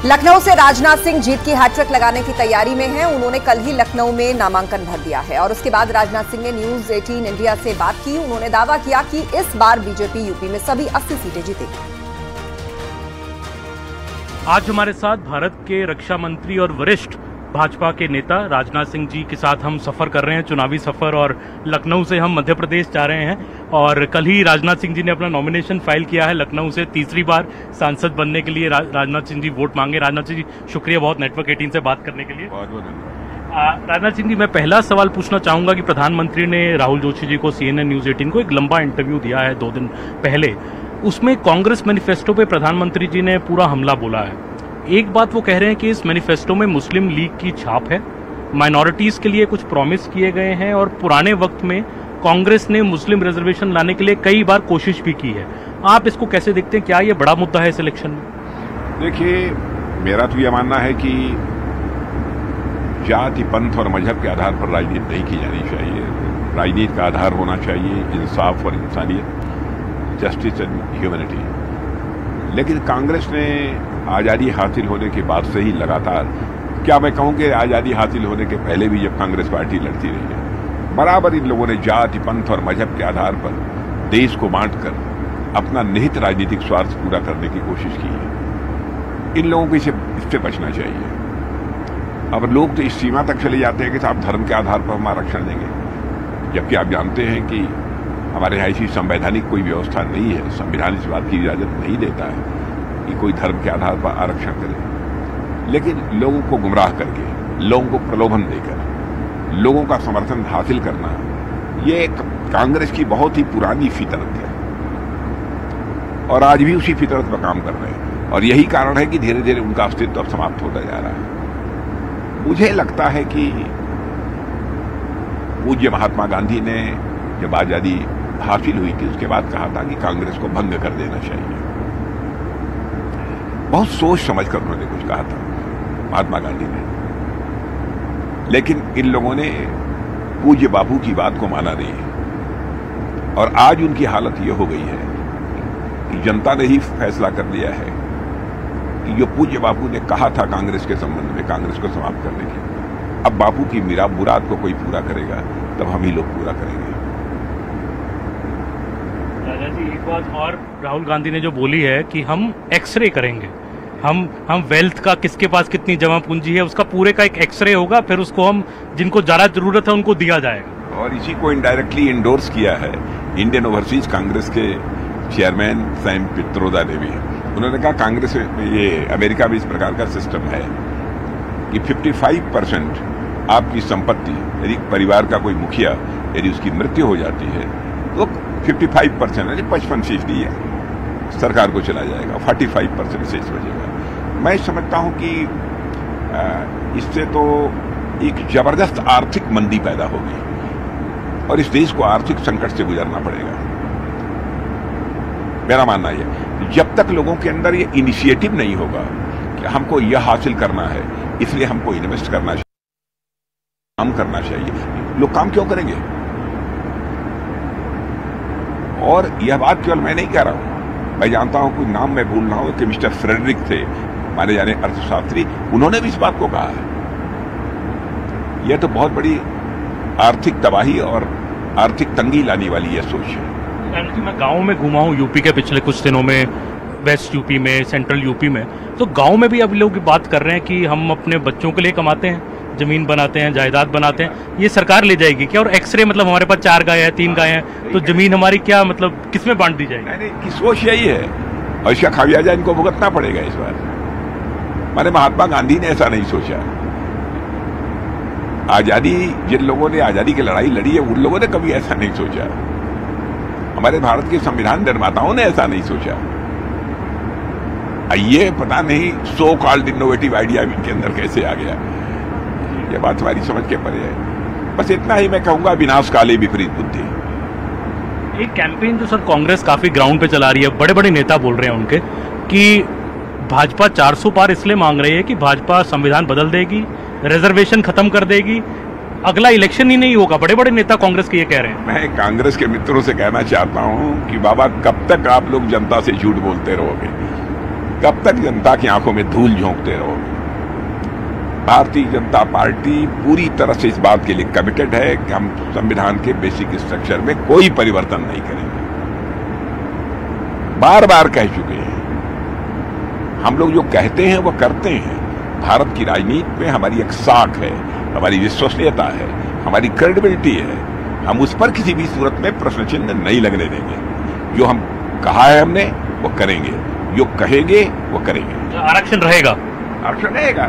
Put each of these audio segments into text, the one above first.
लखनऊ से राजनाथ सिंह जीत की हैट्रिक लगाने की तैयारी में हैं। उन्होंने कल ही लखनऊ में नामांकन भर दिया है और उसके बाद राजनाथ सिंह ने न्यूज 18 इंडिया से बात की। उन्होंने दावा किया कि इस बार बीजेपी यूपी में सभी 80 सीटें जीतेगी। आज हमारे साथ भारत के रक्षा मंत्री और वरिष्ठ भाजपा के नेता राजनाथ सिंह जी के साथ हम सफर कर रहे हैं, चुनावी सफर, और लखनऊ से हम मध्य प्रदेश जा रहे हैं। और कल ही राजनाथ सिंह जी ने अपना नॉमिनेशन फाइल किया है। लखनऊ से तीसरी बार सांसद बनने के लिए राजनाथ सिंह जी वोट मांगे। राजनाथ सिंह जी शुक्रिया बहुत नेटवर्क 18 से बात करने के लिए। बहुत बहुत धन्यवाद। राजनाथ सिंह जी, मैं पहला सवाल पूछना चाहूंगा कि प्रधानमंत्री ने राहुल जोशी जी को CNN न्यूज 18 को एक लंबा इंटरव्यू दिया है 2 दिन पहले। उसमें कांग्रेस मैनिफेस्टो पे प्रधानमंत्री जी ने पूरा हमला बोला है। एक बात वो कह रहे हैं कि इस मैनिफेस्टो में मुस्लिम लीग की छाप है, माइनॉरिटीज के लिए कुछ प्रॉमिस किए गए हैं और पुराने वक्त में कांग्रेस ने मुस्लिम रिजर्वेशन लाने के लिए कई बार कोशिश भी की है। आप इसको कैसे देखते हैं? क्या ये बड़ा मुद्दा है इस इलेक्शन में? देखिए, मेरा तो यह मानना है कि जाति, पंथ और मजहब के आधार पर राजनीति नहीं की जानी चाहिए। राजनीति का आधार होना चाहिए इंसाफ और इंसानियत, जस्टिस एंड ह्यूमैनिटी। लेकिन कांग्रेस ने आज़ादी हासिल होने के बाद से ही लगातार, क्या मैं कहूं कि आज़ादी हासिल होने के पहले भी जब कांग्रेस पार्टी लड़ती रही है, बराबर इन लोगों ने जाति, पंथ और मजहब के आधार पर देश को बांटकर अपना निहित राजनीतिक स्वार्थ पूरा करने की कोशिश की है। इन लोगों को इससे बचना चाहिए। अब लोग तो इस सीमा तक चले जाते हैं कि साहब धर्म के आधार पर हम आरक्षण देंगे, जबकि आप जानते हैं कि हमारे यहाँ ऐसी संवैधानिक कोई व्यवस्था नहीं है। संविधान इस बात की इजाजत नहीं देता है कि कोई धर्म के आधार पर आरक्षण करे। लेकिन लोगों को गुमराह करके, लोगों को प्रलोभन देकर लोगों का समर्थन हासिल करना, ये एक कांग्रेस की बहुत ही पुरानी फितरत है और आज भी उसी फितरत पर काम कर रहे हैं। और यही कारण है कि धीरे धीरे उनका अस्तित्व अब समाप्त होता जा रहा है। मुझे लगता है कि पूज्य महात्मा गांधी ने जब आजादी हासिल हुई थी उसके बाद कहा था कि कांग्रेस को भंग कर देना चाहिए। बहुत सोच समझ कर उन्होंने कुछ कहा था महात्मा गांधी ने, लेकिन इन लोगों ने पूज्य बापू की बात को माना नहीं। और आज उनकी हालत यह हो गई है कि जनता ने ही फैसला कर लिया है कि जो पूज्य बापू ने कहा था कांग्रेस के संबंध में, कांग्रेस को समाप्त करने की, अब बापू की मुराद को कोई पूरा करेगा तब हम ही लोग पूरा करेंगे। राजा जी, एक बात और राहुल गांधी ने जो बोली है कि हम एक्सरे करेंगे, हम वेल्थ का किसके पास कितनी जमा पूंजी है उसका पूरे का एक एक्सरे होगा, फिर उसको हम जिनको ज्यादा जरूरत है उनको दिया जाएगा। और इसी को इनडायरेक्टली इंडोर्स किया है इंडियन ओवरसीज कांग्रेस के चेयरमैन सैम पित्रोदा ने भी। उन्होंने कहा कांग्रेस में, ये अमेरिका में इस प्रकार का सिस्टम है कि 55% आपकी संपत्ति, यदि परिवार का कोई मुखिया यदि उसकी मृत्यु हो जाती है तो 55% यानी 55% सरकार को चला जाएगा, 45% शेष बचेगा। मैं समझता हूं कि इससे तो एक जबरदस्त आर्थिक मंदी पैदा होगी और इस देश को आर्थिक संकट से गुजरना पड़ेगा। मेरा मानना यह, जब तक लोगों के अंदर ये इनिशिएटिव नहीं होगा कि हमको यह हासिल करना है इसलिए हमको इन्वेस्ट करना चाहिए, काम करना चाहिए, लोग काम क्यों करेंगे? और यह बात केवल मैं नहीं कह रहा हूं, मैं जानता हूं, कोई नाम मैं भूल रहा हूं कि मिस्टर फ्रेडरिक थे, माने जाने अर्थशास्त्री, उन्होंने भी इस बात को कहा है। यह तो बहुत बड़ी आर्थिक तबाही और आर्थिक तंगी लाने वाली यह सोच है। मैं गांव में घुमा हूं यूपी के पिछले कुछ दिनों में, वेस्ट यूपी में, सेंट्रल यूपी में, तो गांव में भी अब लोग बात कर रहे हैं कि हम अपने बच्चों के लिए कमाते हैं, जमीन बनाते हैं, जायदाद बनाते हैं, ये सरकार ले जाएगी क्या? और एक्सरे मतलब हमारे पास 4 गाय है, 3 गाय हैं, तो जमीन हमारी क्या मतलब किसमें बांट दी जाएगी? नहीं, की सोच यही है और इसका खामियाजा इनको भुगतना पड़ेगा इस बार। माने महात्मा गांधी ने ऐसा नहीं सोचा। आजादी, जिन लोगों ने आजादी की लड़ाई लड़ी है उन लोगों ने कभी ऐसा नहीं सोचा। हमारे भारत के संविधान निर्माताओं ने ऐसा नहीं सोचा। ये पता नहीं सो कॉल्ड इनोवेटिव आइडिया इनके अंदर कैसे आ गया, ये बात हमारी समझ के परे है। बस इतना ही मैं कहूंगा, विनाश काले विपरीत बुद्धि। एक कैंपेन जो सर कांग्रेस काफी ग्राउंड पे चला रही है, बड़े बड़े नेता बोल रहे हैं उनके कि भाजपा 400 पार इसलिए मांग रही है कि भाजपा संविधान बदल देगी, रिजर्वेशन खत्म कर देगी, अगला इलेक्शन ही नहीं होगा। बड़े बड़े नेता कांग्रेस के ये कह रहे हैं। मैं कांग्रेस के मित्रों से कहना चाहता हूं कि बाबा कब तक आप लोग जनता से झूठ बोलते रहोगे? कब तक जनता की आंखों में धूल झोंकते रहोगे? भारतीय जनता पार्टी पूरी तरह से इस बात के लिए कमिटेड है कि हम संविधान के बेसिक स्ट्रक्चर में कोई परिवर्तन नहीं करेंगे। बार बार कह चुके हैं, हम लोग जो कहते हैं वो करते हैं। भारत की राजनीति में हमारी एक साख है, हमारी विश्वसनीयता है, हमारी क्रेडिबिलिटी है। हम उस पर किसी भी सूरत में प्रश्न चिन्ह नहीं लगने देंगे। जो हम कहा है हमने वो करेंगे, जो कहेंगे वो करेंगे। आरक्षण रहेगा, आरक्षण रहेगा,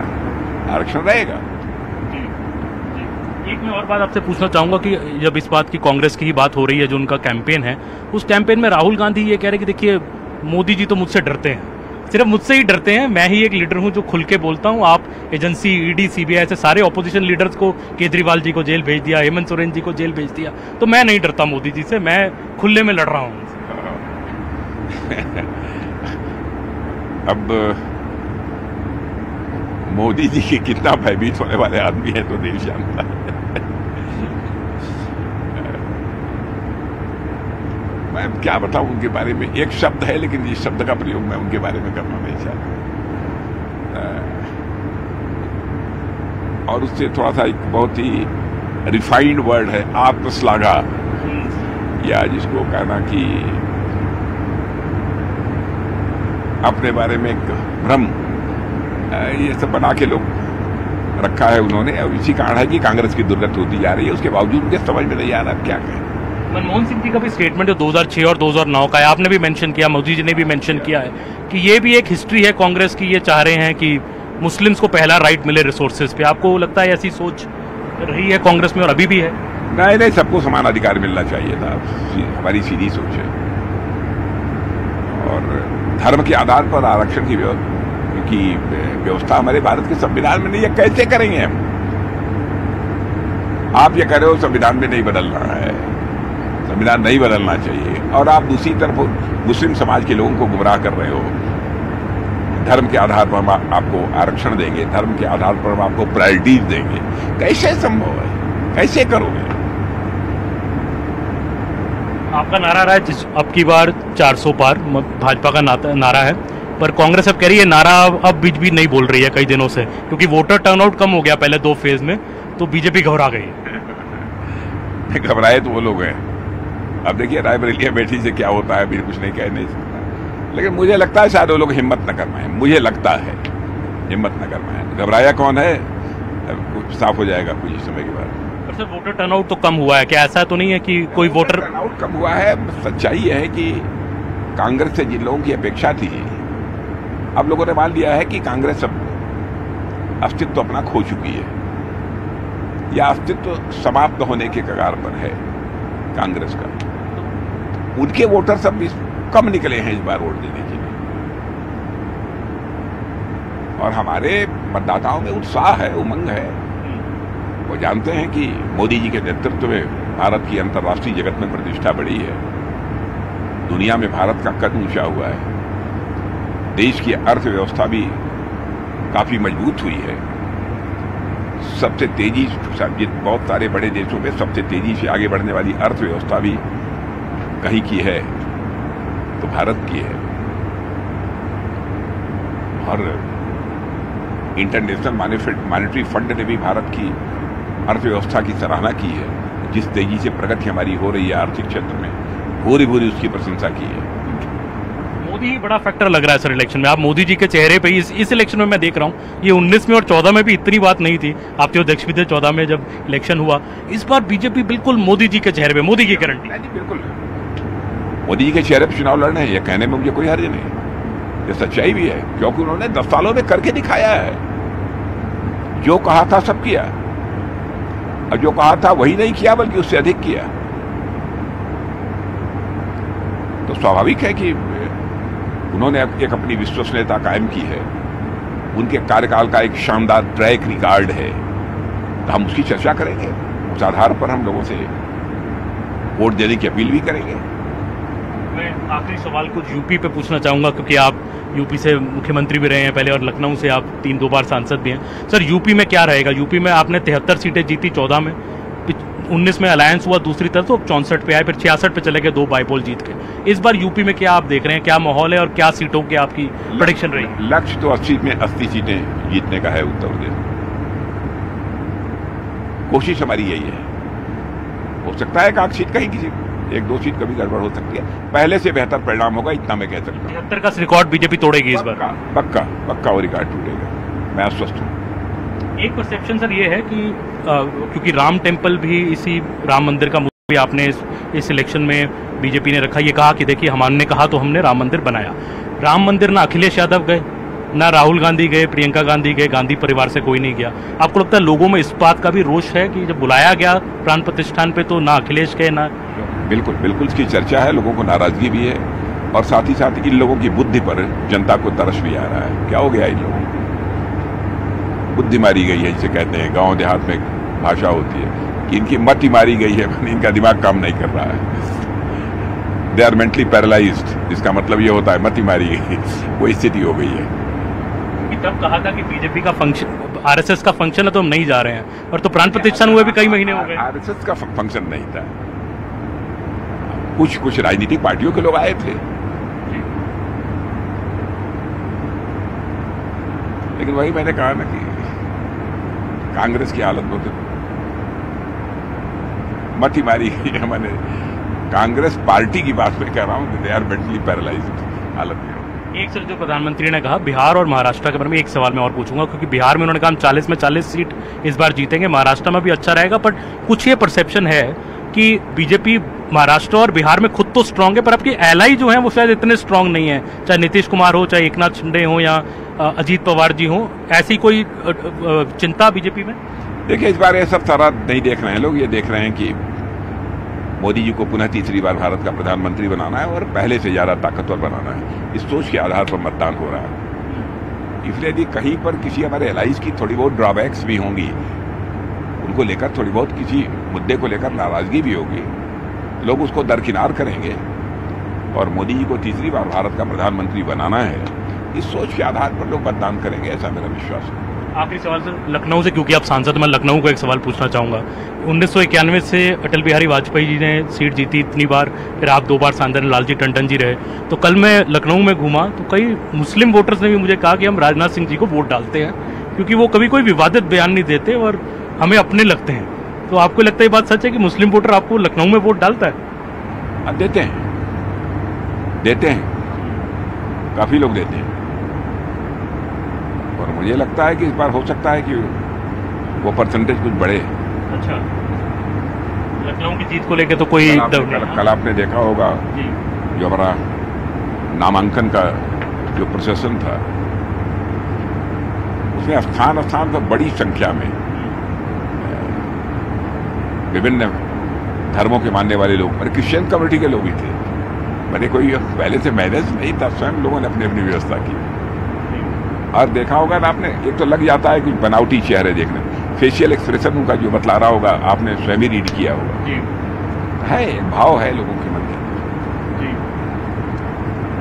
आरक्षण रहेगा। एक मैं और बात आपसे पूछना चाहूंगा कि जब इस बात की कांग्रेस की ही बात हो रही है, जो उनका कैंपेन है, उस कैंपेन में राहुल गांधी ये कह रहे हैं कि देखिए मोदी जी तो मुझसे डरते हैं, सिर्फ मुझसे ही डरते हैं, मैं ही एक लीडर हूं जो खुल के बोलता हूं। आप एजेंसी, ईडी, सीबीआई ऐसे सारे ऑपोजिशन लीडर्स को, केजरीवाल जी को जेल भेज दिया, हेमंत सोरेन जी को जेल भेज दिया, तो मैं नहीं डरता मोदी जी से, मैं खुले में लड़ रहा हूं। अब मोदी जी के कितना भयभीत होने वाले आदमी है तो देश जानता है। मैं क्या बताऊं उनके बारे में, एक शब्द है लेकिन इस शब्द का प्रयोग मैं उनके बारे में करना नहीं चाहता। और उससे थोड़ा सा एक बहुत ही रिफाइंड वर्ड है आत्मश्लाघा, या जिसको कहना कि अपने बारे में एक भ्रम, ये सब बना के लोग रखा है उन्होंने। और इसी कारण है कि कांग्रेस की दुर्गति होती जा रही है। उसके बावजूद मुझे समझ में नहीं आ रहा क्या कहें। मनमोहन सिंह जी का भी स्टेटमेंट है 2006 और 2009 का है, आपने भी मेंशन किया, मोदी जी ने भी मेंशन किया है कि ये भी एक हिस्ट्री है कांग्रेस की, ये चाह रहे हैं कि मुस्लिम्स को पहला राइट मिले रिसोर्सेज पे। आपको लगता है ऐसी सोच रही है कांग्रेस में और अभी भी है? नहीं, सबको समान अधिकार मिलना चाहिए था, हमारी सीधी सोच है। और धर्म के आधार पर आरक्षण की व्यवस्था हमारे भारत के संविधान में नहीं है। कैसे करेंगे हम? आप ये कह रहे हो संविधान में नहीं बदलना है, संविधान नहीं बदलना चाहिए, और आप दूसरी तरफ मुस्लिम समाज के लोगों को गुमराह कर रहे हो। धर्म के आधार पर हम आपको आरक्षण देंगे, धर्म के आधार पर हम आपको प्रायोरिटीज देंगे। कैसे संभव है? कैसे करोगे? आपका नारा रहा है जिस अब की बार 400 पार, भाजपा का नारा है, पर कांग्रेस अब कह रही है नारा अब बीच भी नहीं बोल रही है कई दिनों से, क्योंकि वोटर टर्नआउट कम हो गया पहले 2 फेज में, तो बीजेपी घबरा गई। घबराए तो वो लोग हैं। अब देखिए रायबरेली बेटी से क्या होता है, भी कुछ नहीं कह नहीं सकता, लेकिन मुझे लगता है शायद वो लोग हिम्मत न कर पाए। मुझे लगता है हिम्मत न कर पाए। घबराया कौन है कुछ साफ हो जाएगा कुछ समय के बाद। पर सर वोटर टर्नआउट तो कम हुआ है, क्या ऐसा तो नहीं है कि कोई वोटर टर्नआउट कम हुआ है? सच्चाई है कि कांग्रेस से जिन लोगों की अपेक्षा थी, अब लोगों ने मान लिया है कि कांग्रेस अब अस्तित्व अपना खो चुकी है, या अस्तित्व समाप्त होने के कगार पर है कांग्रेस का। उनके वोटर सब कम निकले हैं इस बार वोट देने के लिए, और हमारे मतदाताओं में उत्साह है, उमंग है। वो जानते हैं कि मोदी जी के नेतृत्व में भारत की अंतर्राष्ट्रीय जगत में प्रतिष्ठा बढ़ी है, दुनिया में भारत का कद ऊंचा हुआ है, देश की अर्थव्यवस्था भी काफी मजबूत हुई है। सबसे तेजी बहुत सारे बड़े देशों में सबसे तेजी से आगे बढ़ने वाली अर्थव्यवस्था भी कहीं की है तो भारत की है। और इंटरनेशनल मॉनेटरी फंड ने भी भारत की अर्थव्यवस्था की सराहना की है। जिस तेजी से प्रगति हमारी हो रही है आर्थिक क्षेत्र में, भूरी भूरी उसकी प्रशंसा की है। मोदी ही बड़ा फैक्टर लग रहा है सर इलेक्शन में। आप मोदी जी के चेहरे पे इस इलेक्शन में मैं देख रहा हूँ, ये 19 में और 14 में भी इतनी बात नहीं थी, आप तो अध्यक्ष भी थे 14 में जब इलेक्शन हुआ। इस बार बीजेपी बिल्कुल मोदी जी के चेहरे पे, मोदी की गारंटी। बिल्कुल मोदी जी के चेहरे पर चुनाव लड़ने हैं, ये कहने में मुझे कोई हर्ज नहीं, ये सच्चाई भी है, क्योंकि उन्होंने 10 सालों में करके दिखाया है। जो कहा था सब किया, और जो कहा था वही नहीं किया बल्कि उससे अधिक किया। तो स्वाभाविक है कि उन्होंने एक अपनी विश्वसनीयता कायम की है। उनके कार्यकाल का एक शानदार ट्रैक रिकॉर्ड है, तो हम उसकी चर्चा करेंगे। उस आधार पर हम लोगों से वोट देने की अपील भी करेंगे। मैं आखिरी सवाल कुछ यूपी पे पूछना चाहूंगा, क्योंकि आप यूपी से मुख्यमंत्री भी रहे हैं पहले, और लखनऊ से आप 2 बार सांसद भी हैं। सर यूपी में क्या रहेगा? यूपी में आपने 73 सीटें जीती 14 में, 19 में अलायंस हुआ दूसरी तरफ, तो 64 पे आए, फिर 66 पे चले गए, 2 बाईपोल जीत के। इस बार यूपी में क्या आप देख रहे हैं, क्या माहौल है और क्या सीटों की आपकी प्रेडिक्शन रही? लक्ष्य तो 80 में 80 सीटें जीतने का है उत्तर प्रदेश। कोशिश हमारी यही है। हो सकता है एक सीट कहीं किसी 1-2 सीट कभी गड़बड़ हो सकती है, पहले से बेहतर परिणाम होगा, इतना मैं कह सकता हूँ। 73 का रिकॉर्ड बीजेपी तोड़ेगी इस बार? पक्का वो रिकॉर्ड टूटेगा, मैं आश्वस्त हूँ। एक परसेप्शन सर ये है कि क्योंकि राम टेम्पल भी, इसी राम मंदिर का मुद्दा भी आपने इस इलेक्शन में बीजेपी ने रखा, ये कहा कि देखिए हमने कहा तो हमने राम मंदिर बनाया। राम मंदिर ना अखिलेश यादव गए, ना राहुल गांधी गए, प्रियंका गांधी गए, गांधी परिवार से कोई नहीं गया। आपको लगता है लोगों में इस बात का भी रोष है कि जब बुलाया गया प्राण प्रतिष्ठान पे तो ना अखिलेश गए ना? बिल्कुल इसकी चर्चा है, लोगों को नाराजगी भी है, और साथ ही साथ इन लोगों की बुद्धि पर जनता को तरस भी आ रहा है। क्या हो गया इन लोगों को? बुद्धि मारी गई है, जिसे कहते हैं गांव देहात में भाषा होती है कि इनकी मति मारी गई है, इनका दिमाग काम नहीं कर रहा है। दे आर मेंटली पैरालाइज्ड, इसका मतलब ये होता है मति मारी गई, वो स्थिति हो गई है। तब कहा था कि बीजेपी का फंक्शन, आरएसएस का फंक्शन है तो हम नहीं जा रहे हैं, और तो प्राण प्रतिष्ठान हुए भी कई महीने हो गए। आरएसएस का फंक्शन नहीं था, कुछ राजनीतिक पार्टियों के लोग आए थे, लेकिन वही मैंने कहा ना कि कांग्रेस की हालत बहुत मति मारी गई है। मैंने कांग्रेस पार्टी की बात में कह रहा हूं कि दे आर मेंटली पैरालाइज्ड हालत में। एक सर जो प्रधानमंत्री ने कहा बिहार और महाराष्ट्र के बारे में एक सवाल मैं और पूछूंगा, क्योंकि बिहार में उन्होंने कहा हम 40 में 40 सीट इस बार जीतेंगे, महाराष्ट्र में भी अच्छा रहेगा, बट कुछ ये परसेप्शन है कि बीजेपी महाराष्ट्र और बिहार में खुद तो स्ट्रांग है, पर आपकी एलाई जो है वो शायद इतने स्ट्रांग नहीं है, चाहे नीतीश कुमार हो, चाहे एकनाथ शिंदे हो, या अजीत पवार जी हो। ऐसी कोई चिंता बीजेपी में? देखिए, इस बार ये सब सारा नहीं देख रहे हैं लोग, ये देख रहे हैं कि मोदी जी को पुनः तीसरी बार भारत का प्रधानमंत्री बनाना है और पहले से ज्यादा ताकतवर बनाना है। इस सोच के आधार पर मतदान हो रहा है। इसलिए यदि कहीं पर किसी हमारे एलाइज की थोड़ी बहुत ड्रॉबैक्स भी होंगी, उनको लेकर थोड़ी बहुत किसी मुद्दे को लेकर नाराजगी भी होगी, लोग उसको दरकिनार करेंगे और मोदी जी को तीसरी बार भारत का प्रधानमंत्री बनाना है, इस सोच के आधार पर लोग मतदान करेंगे, ऐसा मेरा विश्वास है। आखिरी सवाल सर, लखनऊ से, क्योंकि आप सांसद, मैं लखनऊ को एक सवाल पूछना चाहूँगा। 1991 से अटल बिहारी वाजपेयी जी ने सीट जीती इतनी बार, फिर आप 2 बार सांसद लालजी टंडन जी रहे, तो कल मैं लखनऊ में घूमा तो कई मुस्लिम वोटर्स ने भी मुझे कहा कि हम राजनाथ सिंह जी को वोट डालते हैं, क्योंकि वो कभी कोई विवादित बयान नहीं देते और हमें अपने लगते हैं। तो आपको लगता है ये बात सच है कि मुस्लिम वोटर आपको लखनऊ में वोट डालता है? देते हैं, काफी लोग देते हैं, और मुझे लगता है कि इस बार हो सकता है कि वो परसेंटेज कुछ बढ़े। अच्छा, लखनऊ की जीत को लेकर तो कोई कल आपने देखा होगा जो हमारा नामांकन का जो प्रोसेसन था, उसमें स्थान पर बड़ी संख्या में विभिन्न धर्मों के मानने वाले लोग, और क्रिश्चियन कम्युनिटी के लोग भी थे। मैंने कोई पहले से मैनेज नहीं था, स्वयं लोगों ने अपनी अपनी व्यवस्था की। और देखा होगा ना आपने, एक तो लग जाता है कुछ बनावटी चेहरे देखने, फेशियल एक्सप्रेशन उनका जो बतला रहा होगा, आपने स्वयं ही रीड किया होगा, है भाव है लोगों के मन में।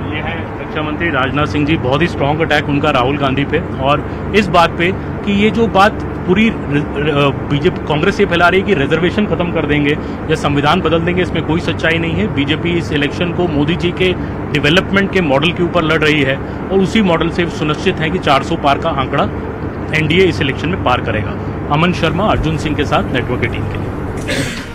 ये है रक्षा मंत्री राजनाथ सिंह जी, बहुत ही स्ट्रॉन्ग अटैक उनका राहुल गांधी पे, और इस बात पे कि ये जो बात पूरी बीजेपी कांग्रेस ये फैला रही है कि रिजर्वेशन खत्म कर देंगे या संविधान बदल देंगे, इसमें कोई सच्चाई नहीं है। बीजेपी इस इलेक्शन को मोदी जी के डेवलपमेंट के मॉडल के ऊपर लड़ रही है, और उसी मॉडल से सुनिश्चित है कि 400 पार का आंकड़ा एनडीए इस इलेक्शन में पार करेगा। अमन शर्मा, अर्जुन सिंह के साथ, नेटवर्क 18 के लिए।